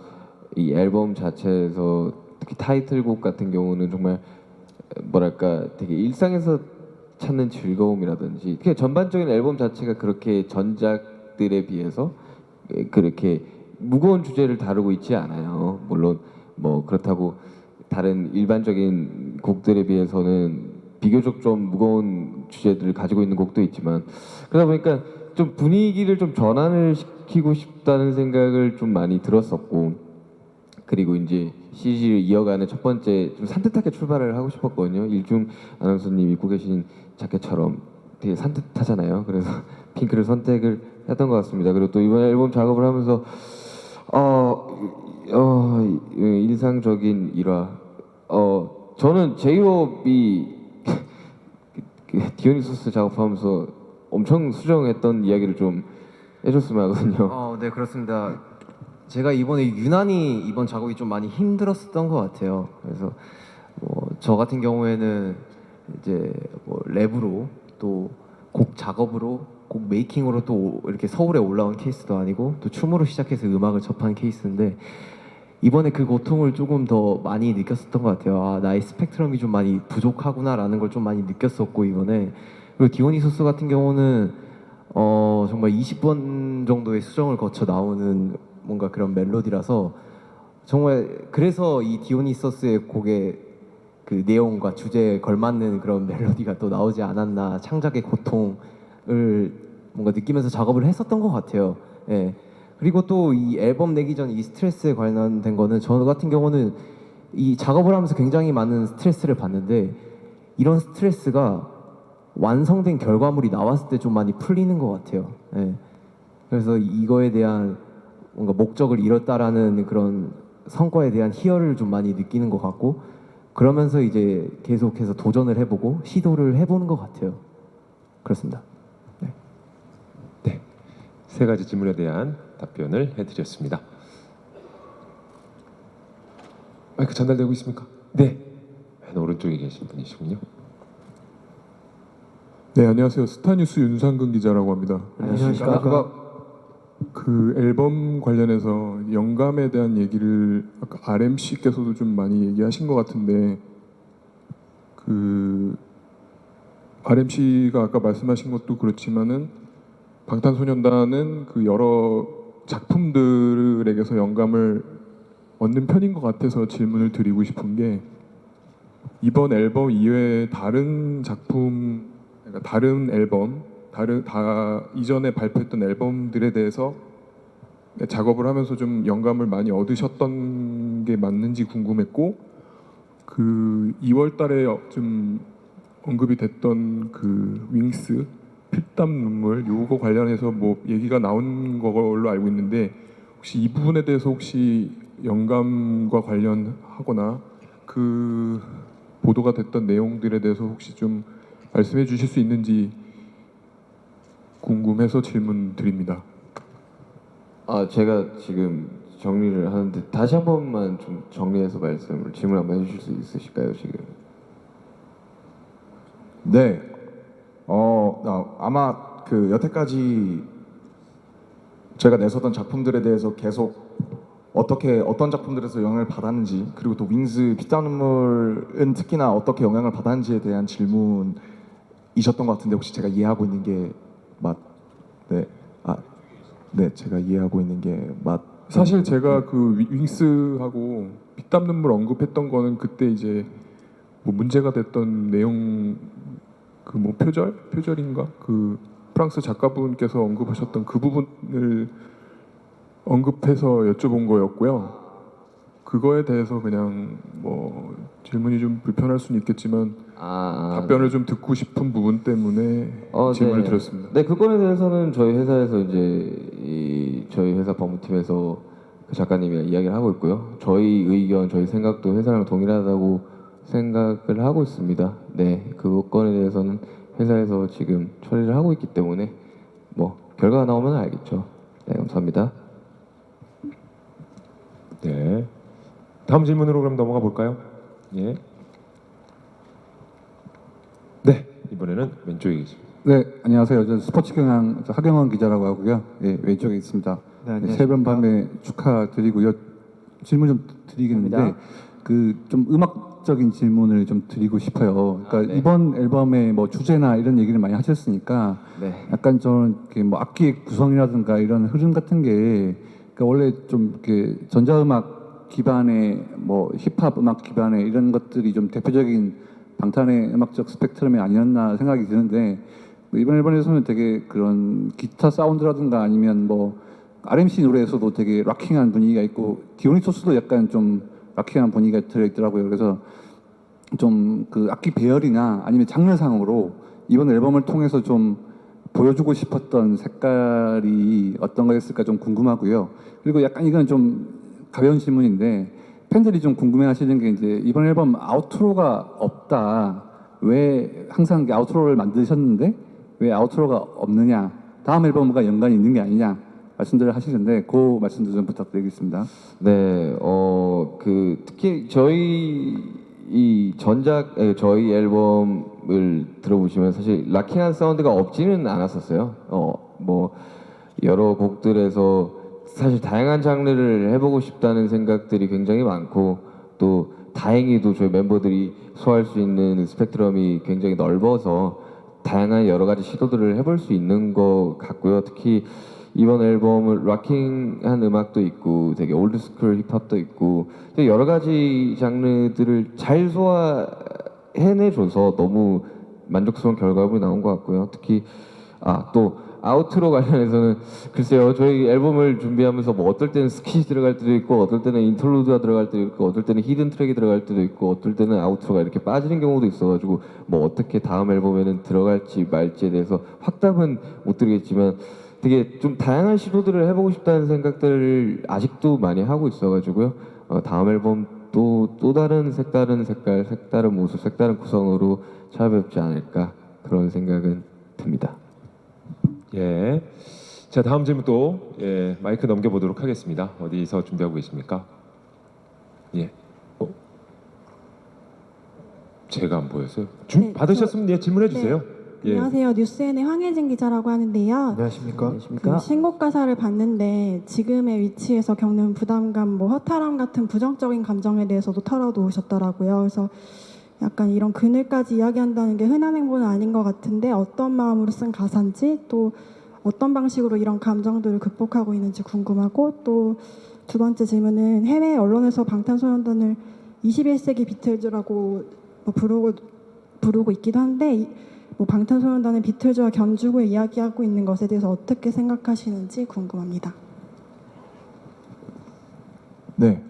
이 앨범 자체에서 특히 타이틀곡 같은 경우는 정말 뭐랄까 되게 일상에서 찾는 즐거움이라든지 그냥 전반적인 앨범 자체가 그렇게 전작들에 비해서 그렇게 무거운 주제를 다루고 있지 않아요. 물론 뭐 그렇다고 다른 일반적인 곡들에 비해서는 비교적 좀 무거운 주제들을 가지고 있는 곡도 있지만 그러다 보니까 좀 분위기를 좀 전환을 시키고 싶다는 생각을 좀 많이 들었었고 그리고 이제 시리즈를 이어가는 첫 번째 좀 산뜻하게 출발을 하고 싶었거든요. 일중 아나운서님 입고 계신 자켓처럼 되게 산뜻하잖아요. 그래서 핑크를 선택을 했던 것 같습니다. 그리고 또 이번 앨범 작업을 하면서 인상적인 일화 저는 제이홉이 디오니소스 작업하면서 엄청 수정했던 이야기를 좀 해줬으면 하거든요. 네 그렇습니다. 제가 이번에 유난히 이번 작업이 좀 많이 힘들었었던 것 같아요. 그래서 뭐 저 같은 경우에는 이제 뭐 랩으로 또 곡 작업으로 곡 메이킹으로 또 이렇게 서울에 올라온 케이스도 아니고 또 춤으로 시작해서 음악을 접한 케이스인데 이번에 그 고통을 조금 더 많이 느꼈었던 것 같아요. 아, 나의 스펙트럼이 좀 많이 부족하구나라는 걸 좀 많이 느꼈었고 이번에 그리고 디오니소스 같은 경우는 정말 20번 정도의 수정을 거쳐 나오는 뭔가 그런 멜로디라서 정말 그래서 이 디오니소스의 곡의 그 내용과 주제에 걸맞는 그런 멜로디가 또 나오지 않았나 창작의 고통을 뭔가 느끼면서 작업을 했었던 것 같아요. 예. 그리고 또 이 앨범 내기 전 이 스트레스에 관련된 거는 저 같은 경우는 이 작업을 하면서 굉장히 많은 스트레스를 받는데 이런 스트레스가 완성된 결과물이 나왔을 때 좀 많이 풀리는 것 같아요. 예. 그래서 이거에 대한 뭔가 목적을 이뤘다라는 그런 성과에 대한 희열을 좀 많이 느끼는 것 같고 그러면서 이제 계속해서 도전을 해보고 시도를 해보는 것 같아요. 그렇습니다. 네, 세 가지 질문에 대한 답변을 해드렸습니다. 마이크 전달되고 있습니까? 네, 맨 오른쪽에 계신 분이시군요. 네, 안녕하세요. 스타뉴스 윤상근 기자라고 합니다. 안녕하십니까. 그 앨범 관련해서 영감에 대한 얘기를 아까 RMC께서도 좀 많이 얘기하신 것 같은데 그 RMC가 아까 말씀하신 것도 그렇지만은 방탄소년단은 그 여러 작품들에게서 영감을 얻는 편인 것 같아서 질문을 드리고 싶은 게 이번 앨범 이외에 다른 작품, 그러니까 다른 앨범, 이전에 발표했던 앨범들에 대해서 작업을 하면서 좀 영감을 많이 얻으셨던 게 맞는지 궁금했고 그 2월달에 좀 언급이 됐던 그 윙스 피땀 눈물 요거 관련해서 뭐 얘기가 나온 걸로 알고 있는데 혹시 이 부분에 대해서 혹시 영감과 관련하거나 그 보도가 됐던 내용들에 대해서 혹시 좀 말씀해 주실 수 있는지 궁금해서 질문 드립니다. 제가 지금 정리를 하는데 다시 한 번만 좀 정리해서 질문 한번 해주실 수 있으실까요 지금? 네. 아마 그 여태까지 제가 내서던 작품들에 대해서 계속 어떤 작품들에서 영향을 받았는지 그리고 또 윙스 피땀 눈물은 특히나 어떻게 영향을 받았는지에 대한 질문이셨던 것 같은데 혹시 제가 이해하고 있는 게 네, 제가 이해하고 있는 게 사실 제가 그 윙스하고 피땀 눈물 언급했던 거는 그때 이제 뭐 문제가 됐던 내용 그 뭐 표절인가 그 프랑스 작가분께서 언급하셨던 그 부분을 언급해서 여쭤본 거였고요. 그거에 대해서 그냥 뭐 질문이 좀 불편할 수는 있겠지만 답변을 좀 듣고 싶은 부분 때문에 질문을 드렸습니다. 네, 그거에 대해서는 저희 회사에서 이제 저희 회사 법무팀에서 작가님이 이야기를 하고 있고요. 저희 의견, 저희 생각도 회사랑 동일하다고 생각을 하고 있습니다. 네, 그 건에 대해서는 회사에서 지금 처리를 하고 있기 때문에 뭐 결과가 나오면 알겠죠. 네, 감사합니다. 네. 다음 질문으로 그럼 넘어가 볼까요? 예. 네, 이번에는 왼쪽에 계십니다. 네, 안녕하세요. 저는 스포츠 경향 하경원 기자라고 하고요. 예, 왼쪽에 있습니다. 네, 새벽 밤에 축하드리고요. 질문 좀 드리겠는데 감사합니다. 그 좀 음악적인 질문을 좀 드리고 싶어요. 그러니까 네. 이번 앨범의 뭐 주제나 이런 얘기를 많이 하셨으니까 네. 약간 저는 이렇게 뭐 악기의 구성이라든가 이런 흐름 같은 게 그러니까 원래 좀 이렇게 전자음악 기반의 뭐 힙합 음악 기반의 이런 것들이 좀 대표적인 방탄의 음악적 스펙트럼이 아니었나 생각이 드는데 이번 앨범에서는 되게 그런 기타 사운드라든가 아니면 뭐 RMC 노래에서도 되게 락킹한 분위기가 있고 디오니소스도 약간 좀 락킹한 분위기가 들어있더라고요. 그래서 좀 그 악기 배열이나 아니면 장르상으로 이번 앨범을 통해서 좀 보여주고 싶었던 색깔이 어떤 거였을까 좀 궁금하고요. 그리고 약간 이건 좀 가벼운 질문인데 팬들이 좀 궁금해하시는 게 이제 이번 앨범 아우트로가 없다. 왜 항상 아우트로를 만드셨는데 왜 아우트로가 없느냐? 다음 앨범과 연관이 있는 게 아니냐? 말씀들을 하시는데 그 말씀도 좀 부탁드리겠습니다. 네, 그 특히 저희 저희 앨범을 들어보시면 사실 락킹한 사운드가 없지는 않았었어요. 뭐 여러 곡들에서 사실 다양한 장르를 해보고 싶다는 생각들이 굉장히 많고 또 다행히도 저희 멤버들이 소화할 수 있는 스펙트럼이 굉장히 넓어서 다양한 여러 가지 시도들을 해볼 수 있는 것 같고요. 특히 이번 앨범은 락킹한 음악도 있고 되게 올드스쿨 힙합도 있고 되게 여러 가지 장르들을 잘 소화해내줘서 너무 만족스러운 결과물이 나온 것 같고요. 특히 또 아우트로 관련해서는 글쎄요, 저희 앨범을 준비하면서 뭐 어떨 때는 스킷이 들어갈 때도 있고 어떨 때는 인터루드가 들어갈 때도 있고 어떨 때는 히든 트랙이 들어갈 때도 있고 어떨 때는 아우트로가 이렇게 빠지는 경우도 있어가지고 뭐 어떻게 다음 앨범에는 들어갈지 말지에 대해서 확답은 못 드리겠지만 되게 좀 다양한 시도들을 해보고 싶다는 생각들을 아직도 많이 하고 있어가지고요. 다음 앨범 또 다른 색다른 색깔, 색다른 모습, 색다른 구성으로 찾아뵙지 않을까 그런 생각은 듭니다. 예. 자, 다음 질문 또 마이크 넘겨보도록 하겠습니다. 어디서 준비하고 계십니까? 예. 제가 안 보였어요. 네, 받으셨으면 질문해 주세요. 예. 안녕하세요. 뉴스N의 황혜진 기자라고 하는데요. 안녕하십니까? 그 신곡 가사를 봤는데 지금의 위치에서 겪는 부담감, 뭐 허탈함 같은 부정적인 감정에 대해서도 털어놓으셨더라고요. 그래서 약간 이런 그늘까지 이야기한다는 게 흔한 행보는 아닌 것 같은데 어떤 마음으로 쓴 가사인지 또 어떤 방식으로 이런 감정들을 극복하고 있는지 궁금하고 또 두 번째 질문은 해외 언론에서 방탄소년단을 21세기 비틀즈라고 뭐 부르고 있기도 한데 뭐 방탄소년단은 비틀즈와 견주고 이야기하고 있는 것에 대해서 어떻게 생각하시는지 궁금합니다. 네,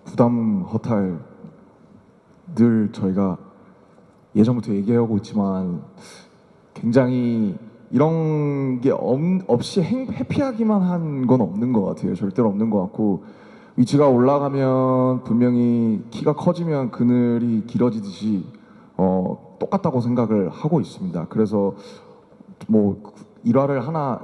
부담 허탈 늘 저희가 예전부터 얘기하고 있지만 굉장히 이런 게 없이 해피하기만 한 건 없는 것 같아요. 절대로 없는 것 같고 위치가 올라가면 분명히 키가 커지면 그늘이 길어지듯이 똑같다고 생각을 하고 있습니다. 그래서 뭐 일화를 하나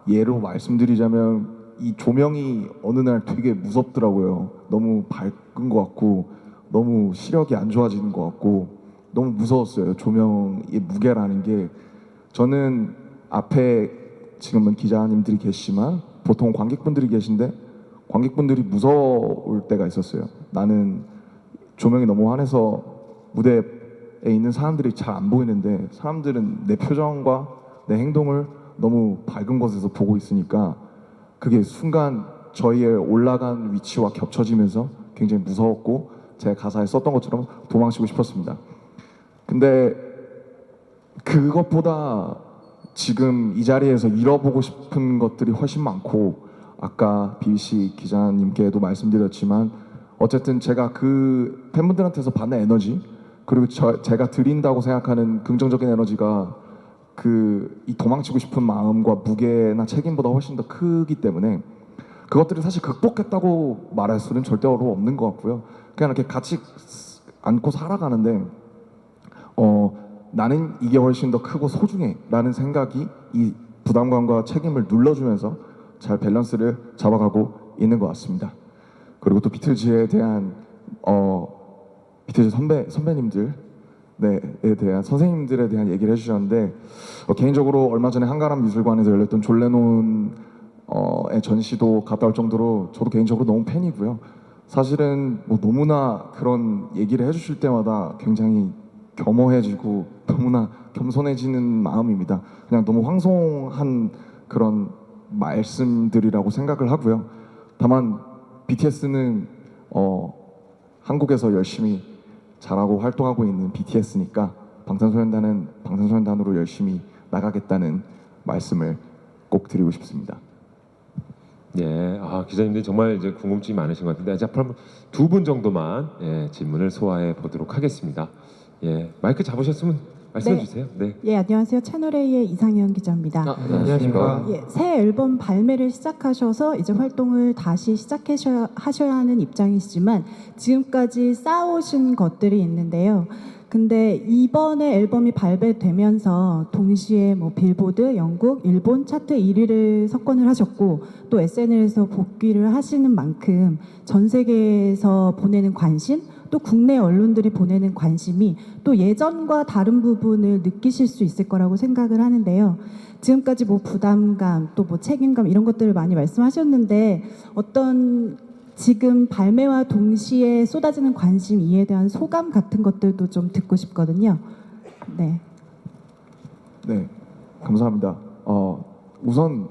예로 말씀드리자면 이 조명이 어느 날 되게 무섭더라고요. 너무 밝은 것 같고 너무 시력이 안 좋아지는 것 같고 너무 무서웠어요. 조명의 무게라는 게. 저는 앞에 지금은 기자님들이 계시지만 보통 관객분들이 계신데 관객분들이 무서울 때가 있었어요. 나는 조명이 너무 환해서 무대에 있는 사람들이 잘 안 보이는데 사람들은 내 표정과 내 행동을 너무 밝은 곳에서 보고 있으니까 그게 순간 저희의 올라간 위치와 겹쳐지면서 굉장히 무서웠고 제 가사에 썼던 것처럼 도망치고 싶었습니다. 근데 그것보다 지금 이 자리에서 잃어보고 싶은 것들이 훨씬 많고 아까 BBC 기자님께도 말씀드렸지만 어쨌든 제가 그 팬분들한테서 받는 에너지 그리고 제가 드린다고 생각하는 긍정적인 에너지가 이 도망치고 싶은 마음과 무게나 책임보다 훨씬 더 크기 때문에 그것들을 사실 극복했다고 말할 수는 절대로 없는 것 같고요. 그냥 이렇게 같이 안고 살아가는데 나는 이게 훨씬 더 크고 소중해라는 생각이 이 부담감과 책임을 눌러주면서 잘 밸런스를 잡아가고 있는 것 같습니다. 그리고 또 비틀즈에 대한 비틀즈 선배님들 에 대한 선생님들에 대한 얘기를 해주셨는데 개인적으로 얼마 전에 한가람 미술관에서 열렸던 존 레논의 전시도 갔다 올 정도로 저도 개인적으로 너무 팬이고요. 사실은 뭐 너무나 그런 얘기를 해주실 때마다 굉장히 겸허해지고 너무나 겸손해지는 마음입니다. 그냥 너무 황송한 그런 말씀들이라고 생각을 하고요. 다만 BTS는 한국에서 열심히 잘하고 활동하고 있는 BTS니까 방탄소년단은 방탄소년단으로 열심히 나가겠다는 말씀을 꼭 드리고 싶습니다. 예, 기자님들 정말 이제 궁금증이 많으신 것 같은데 이제 앞으로 두 분 정도만 질문을 소화해 보도록 하겠습니다. 예, 마이크 잡으셨으면 말씀해 주세요. 네. 예, 안녕하세요. 채널A의 이상현 기자입니다. 안녕하십니까. 예, 새 앨범 발매를 시작하셔서 이제 활동을 다시 하셔야 하는 입장이시지만 지금까지 쌓아오신 것들이 있는데요. 근데 이번에 앨범이 발매되면서 동시에 뭐 빌보드, 영국, 일본 차트 1위를 석권을 하셨고 또 SNL에서 복귀를 하시는 만큼 전 세계에서 보내는 관심 또 국내 언론들이 보내는 관심이 또 예전과 다른 부분을 느끼실 수 있을 거라고 생각을 하는데요. 지금까지 뭐 부담감 또 뭐 책임감 이런 것들을 많이 말씀하셨는데 어떤 지금 발매와 동시에 쏟아지는 관심 이에 대한 소감 같은 것들도 좀 듣고 싶거든요. 네. 네, 감사합니다. 우선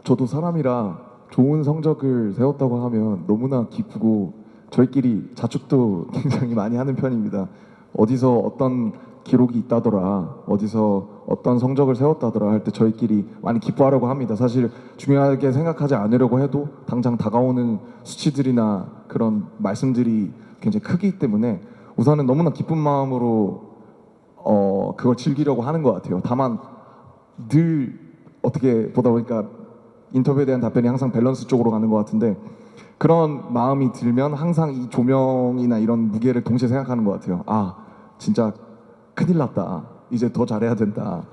저도 사람이라 좋은 성적을 세웠다고 하면 너무나 기쁘고 저희끼리 자축도 굉장히 많이 하는 편입니다. 어디서 어떤 기록이 있다더라, 어디서 어떤 성적을 세웠다더라 할 때 저희끼리 많이 기뻐하려고 합니다. 사실 중요하게 생각하지 않으려고 해도 당장 다가오는 수치들이나 그런 말씀들이 굉장히 크기 때문에 우선은 너무나 기쁜 마음으로 그걸 즐기려고 하는 것 같아요. 다만 늘 어떻게 보다 보니까 인터뷰에 대한 답변이 항상 밸런스 쪽으로 가는 것 같은데 그런 마음이 들면 항상 이 조명이나 이런 무게를 동시에 생각하는 것 같아요. 진짜 큰일 났다. 이제 더 잘해야 된다.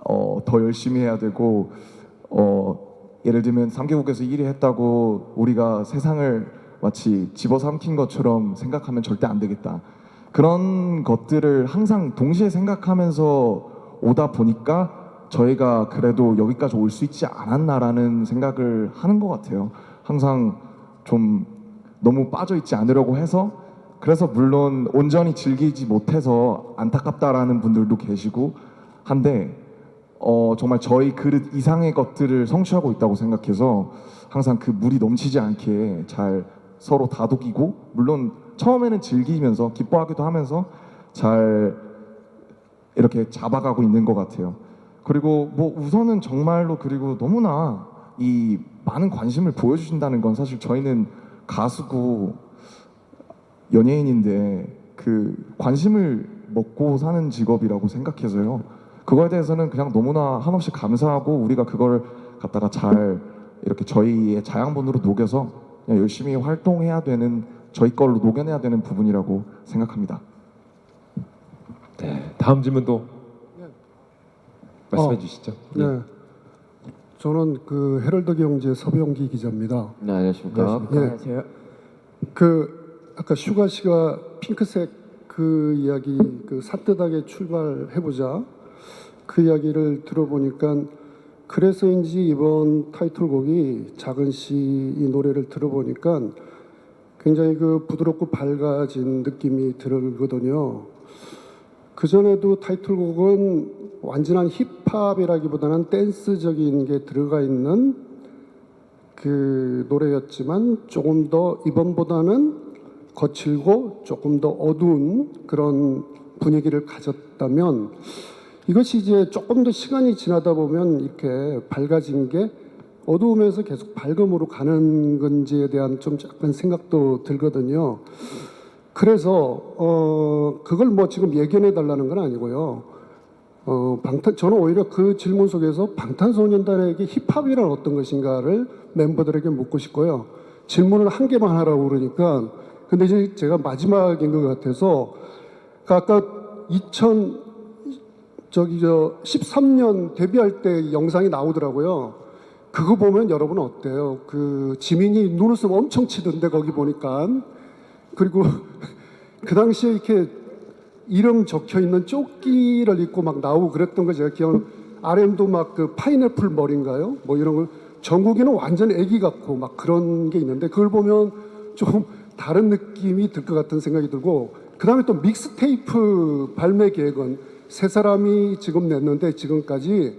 더 열심히 해야 되고 예를 들면 3개국에서 1위 했다고 우리가 세상을 마치 집어삼킨 것처럼 생각하면 절대 안 되겠다. 그런 것들을 항상 동시에 생각하면서 오다 보니까 저희가 그래도 여기까지 올 수 있지 않았나라는 생각을 하는 것 같아요. 항상 좀 너무 빠져있지 않으려고 해서 그래서 물론 온전히 즐기지 못해서 안타깝다라는 분들도 계시고 한데 정말 저희 그릇 이상의 것들을 성취하고 있다고 생각해서 항상 그 물이 넘치지 않게 잘 서로 다독이고 물론 처음에는 즐기면서 기뻐하기도 하면서 잘 이렇게 잡아가고 있는 것 같아요. 그리고 뭐 우선은 정말로 그리고 너무나 이 많은 관심을 보여주신다는 건 사실 저희는 가수고 연예인인데 그 관심을 먹고 사는 직업이라고 생각해서요. 그거에 대해서는 그냥 너무나 한없이 감사하고 우리가 그걸 갖다가 잘 이렇게 저희의 자양분으로 녹여서 그냥 열심히 활동해야 되는 저희 걸로 녹여내야 되는 부분이라고 생각합니다. 네, 다음 질문도 말씀해 주시죠. 네. 저는 그 헤럴드 경제 서병기 기자입니다. 네, 안녕하십니까. 안녕하세요. 그 아까 슈가 씨가 핑크색 그 이야기 그 산뜻하게 출발해보자 그 이야기를 들어보니까 그래서인지 이번 타이틀곡이 작은 씨 이 노래를 들어보니까 굉장히 그 부드럽고 밝아진 느낌이 들거든요. 그 전에도 타이틀곡은 완전한 힙합이라기보다는 댄스적인 게 들어가 있는 그 노래였지만 조금 더 이번보다는 거칠고 조금 더 어두운 그런 분위기를 가졌다면 이것이 이제 조금 더 시간이 지나다 보면 이렇게 밝아진 게 어두우면서 계속 밝음으로 가는 건지에 대한 좀 약간 생각도 들거든요. 그래서 그걸 뭐 지금 예견해 달라는 건 아니고요. 저는 오히려 그 질문 속에서 방탄소년단에게 힙합이란 어떤 것인가를 멤버들에게 묻고 싶고요. 질문을 한 개만 하라고 그러니까 근데 이제 제가 마지막인 것 같아서 아까 13년 데뷔할 때 영상이 나오더라고요. 그거 보면 여러분 어때요? 그 지민이 눈웃음 엄청 치던데 거기 보니까 그리고 그 당시에 이렇게 이름 적혀 있는 조끼를 입고 막 나오고 그랬던 거 제가 기억. RM도 막 그 파인애플 머리인가요? 뭐 이런 걸 정국이는 완전 애기 같고 막 그런 게 있는데 그걸 보면 좀 다른 느낌이 들 것 같은 생각이 들고 그 다음에 또 믹스테이프 발매 계획은 세 사람이 지금 냈는데 지금까지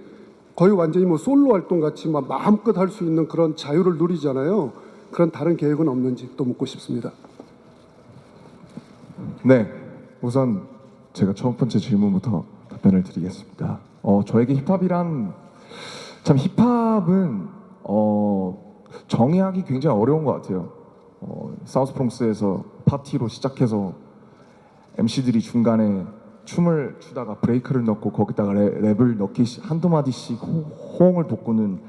거의 완전히 뭐 솔로 활동 같이 막 마음껏 할 수 있는 그런 자유를 누리잖아요. 그런 다른 계획은 없는지 또 묻고 싶습니다. 네, 우선 제가 첫 번째 질문부터 답변을 드리겠습니다. 저에게 힙합이란 참 힙합은 정의하기 굉장히 어려운 것 같아요. 사우스 프롱스에서 파티로 시작해서 MC들이 중간에 춤을 추다가 브레이크를 넣고 거기다가 랩을 넣기 한두 마디씩 호응을 돋구는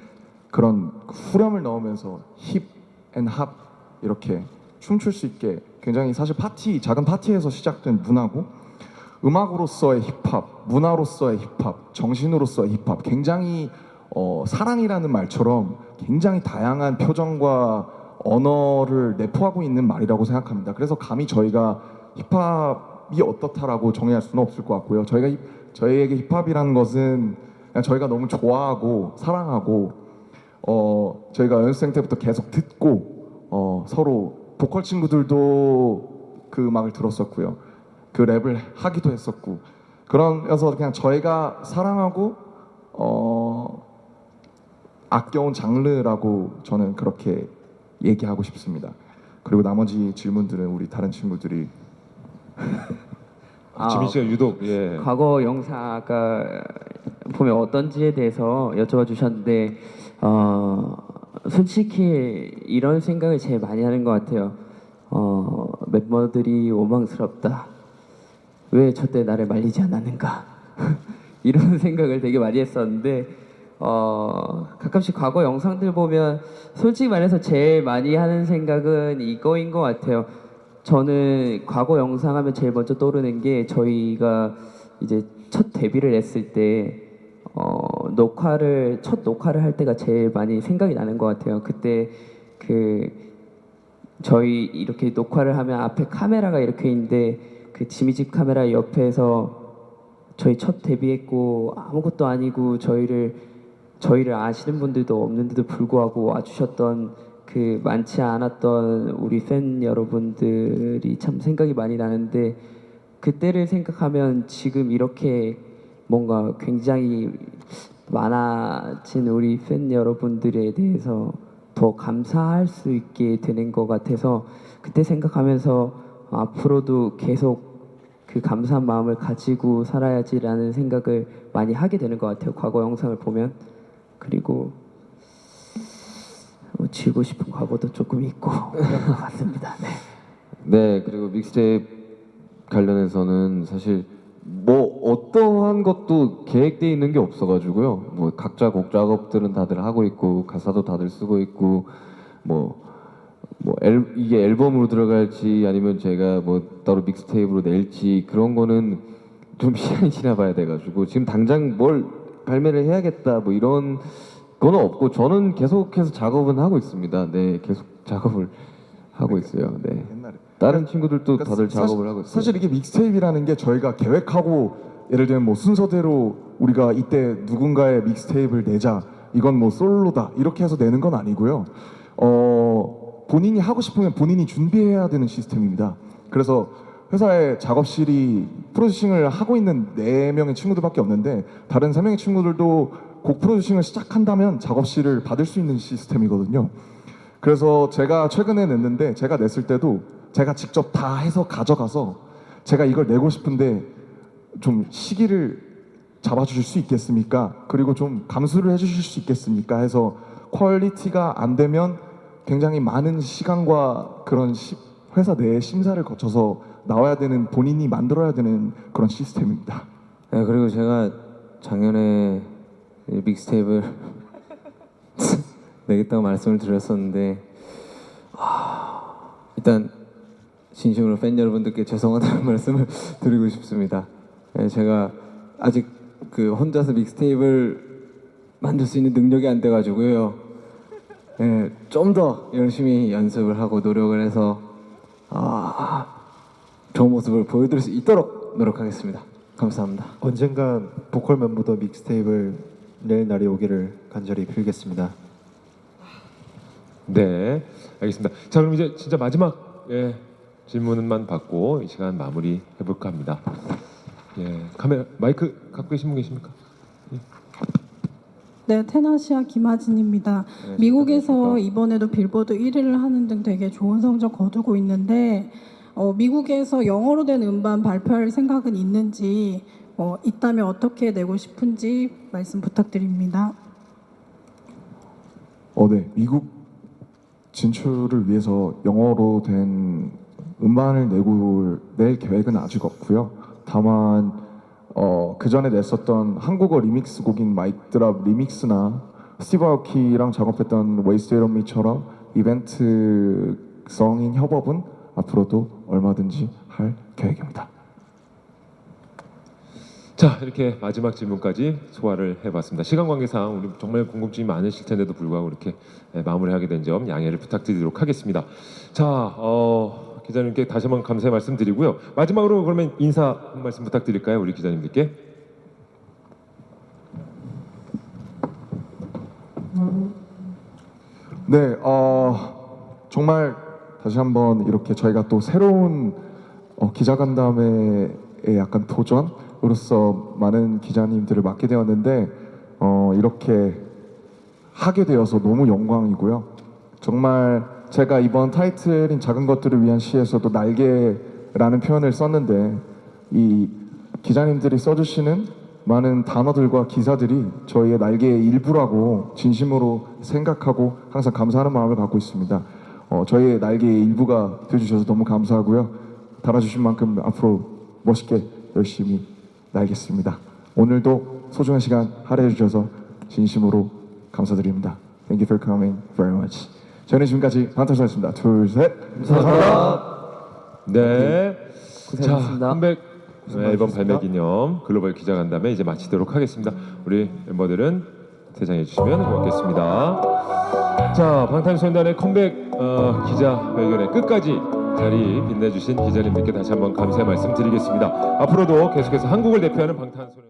그런 후렴을 넣으면서 힙 앤 합 이렇게 춤출 수 있게 굉장히 사실 작은 파티에서 시작된 문화고 음악으로서의 힙합, 문화로서의 힙합, 정신으로서의 힙합 굉장히 사랑이라는 말처럼 굉장히 다양한 표정과 언어를 내포하고 있는 말이라고 생각합니다. 그래서 감히 저희가 힙합이 어떻다라고 정의할 수는 없을 것 같고요. 저희에게 힙합이라는 것은 그냥 저희가 너무 좋아하고 사랑하고 저희가 연습생 때부터 계속 듣고 서로 보컬 친구들도 그 음악을 들었었고요. 그 랩을 하기도 했었고 그러면서 그냥 저희가 사랑하고 아껴온 장르라고 저는 그렇게 얘기하고 싶습니다. 그리고 나머지 질문들은 우리 다른 친구들이 지민 씨가 유독 과거 영상 아까 보면 어떤지에 대해서 여쭤봐 주셨는데 솔직히 이런 생각을 제일 많이 하는 것 같아요. 멤버들이 원망스럽다. 왜 저때 나를 말리지 않았는가? 이런 생각을 되게 많이 했었는데 가끔씩 과거 영상들 보면 솔직히 말해서 제일 많이 하는 생각은 이거인 것 같아요. 저는 과거 영상 하면 제일 먼저 떠오르는 게 저희가 이제 첫 데뷔를 했을 때 첫 녹화를 할 때가 제일 많이 생각이 나는 것 같아요. 그때 저희 이렇게 녹화를 하면 앞에 카메라가 이렇게 있는데 그 지미집 카메라 옆에서 저희 첫 데뷔했고 아무것도 아니고 저희를 아시는 분들도 없는데도 불구하고 와주셨던 그 많지 않았던 우리 팬 여러분들이 참 생각이 많이 나는데 그때를 생각하면 지금 이렇게 뭔가 굉장히 많아진 우리 팬 여러분들에 대해서 더 감사할 수 있게 되는 것 같아서 그때 생각하면서 앞으로도 계속 그 감사한 마음을 가지고 살아야지라는 생각을 많이 하게 되는 것 같아요. 과거 영상을 보면. 그리고 지우고 싶은 과거도 조금 있고 그런 것 같습니다. 네, 그리고 믹스테이프 관련해서는 사실 뭐 어떠한 것도 계획돼 있는 게 없어가지고요. 뭐 각자 곡 작업들은 다들 하고 있고 가사도 다들 쓰고 있고 이게 앨범으로 들어갈지 아니면 제가 뭐 따로 믹스테이프로 낼지 그런 거는 좀 시간이 지나봐야 돼가지고 지금 당장 뭘 발매를 해야겠다 뭐 이런 건 없고 저는 계속해서 작업은 하고 있습니다. 네, 계속 작업을 하고 있어요. 네. 다른 친구들도 다들 작업을 하고 있어요. 사실 이게 믹스테이프라는 게 저희가 계획하고 예를 들면 뭐 순서대로 우리가 이때 누군가의 믹스테이프를 내자 이건 뭐 솔로다 이렇게 해서 내는 건 아니고요. 본인이 하고 싶으면 본인이 준비해야 되는 시스템입니다. 그래서 회사의 작업실이 프로듀싱을 하고 있는 4명의 친구들밖에 없는데 다른 3명의 친구들도 곡 프로듀싱을 시작한다면 작업실을 받을 수 있는 시스템이거든요. 그래서 제가 최근에 냈는데 제가 냈을 때도 제가 직접 다 해서 가져가서 제가 이걸 내고 싶은데 좀 시기를 잡아주실 수 있겠습니까? 그리고 좀 감수를 해주실 수 있겠습니까? 해서 퀄리티가 안 되면 굉장히 많은 시간과 그런 회사 내의 심사를 거쳐서 나와야 되는 본인이 만들어야 되는 그런 시스템입니다. 네, 그리고 제가 작년에 믹스테이프를 내겠다고 말씀을 드렸었는데 일단 진심으로 팬 여러분들께 죄송하다는 말씀을 드리고 싶습니다. 예, 제가 아직 그 혼자서 믹스테이프를 만들 수 있는 능력이 안 돼가지고요. 예, 좀 더 열심히 연습을 하고 노력을 해서 좋은 모습을 보여드릴 수 있도록 노력하겠습니다. 감사합니다. 언젠간 보컬 멤버도 믹스테이프를 낼 날이 오기를 간절히 빌겠습니다. 네, 알겠습니다. 자, 그럼 이제 진짜 마지막 질문만 받고 이 시간 마무리 해볼까 합니다. 카메라 마이크 갖고 계신 분 계십니까? 네, 테나시아 김하진입니다. 미국에서 이번에도 빌보드 1위를 하는 등 되게 좋은 성적 거두고 있는데 미국에서 영어로 된 음반 발표할 생각은 있는지 있다면 어떻게 내고 싶은지 말씀 부탁드립니다. 네, 미국 진출을 위해서 영어로 된 음반을 낼 계획은 아직 없고요. 다만 그 전에 냈었던 한국어 리믹스 곡인 마이크 드랍 리믹스나 스티브 아오키랑 작업했던 Wasted on Me처럼 이벤트성인 협업은 앞으로도 얼마든지 할 계획입니다. 자, 이렇게 마지막 질문까지 소화를 해봤습니다. 시간 관계상 우리 정말 궁금증이 많으실 텐데도 불구하고 이렇게 마무리하게 된 점 양해를 부탁드리도록 하겠습니다. 자, 기자님께 다시 한번 감사의 말씀드리고요. 마지막으로 그러면 인사 한 말씀 부탁드릴까요, 우리 기자님들께? 네, 정말 다시 한번 이렇게 저희가 또 새로운 기자간담회의 약간 도전으로서 많은 기자님들을 맡게 되었는데 이렇게 하게 되어서 너무 영광이고요. 정말 제가 이번 타이틀인 작은 것들을 위한 시에서도 날개라는 표현을 썼는데 이 기자님들이 써주시는 많은 단어들과 기사들이 저희의 날개의 일부라고 진심으로 생각하고 항상 감사하는 마음을 갖고 있습니다. 저희의 날개의 일부가 되어주셔서 너무 감사하고요. 달아주신 만큼 앞으로 멋있게 열심히 날겠습니다. 오늘도 소중한 시간 할애해 주셔서 진심으로 감사드립니다. Thank you for coming very much. 저희는 지금까지 방탄소년단이었습니다. 둘, 셋. 감사합니다. 네. 고생하셨습니다. 자, 컴백 앨범 발매 기념 글로벌 기자간담회 이제 마치도록 하겠습니다. 우리 멤버들은 퇴장해 주시면 고맙겠습니다. 자, 방탄소년단의 컴백 기자회견의 끝까지 자리 빛내주신 기자님들께 다시 한번 감사의 말씀 드리겠습니다. 앞으로도 계속해서 한국을 대표하는 방탄소년단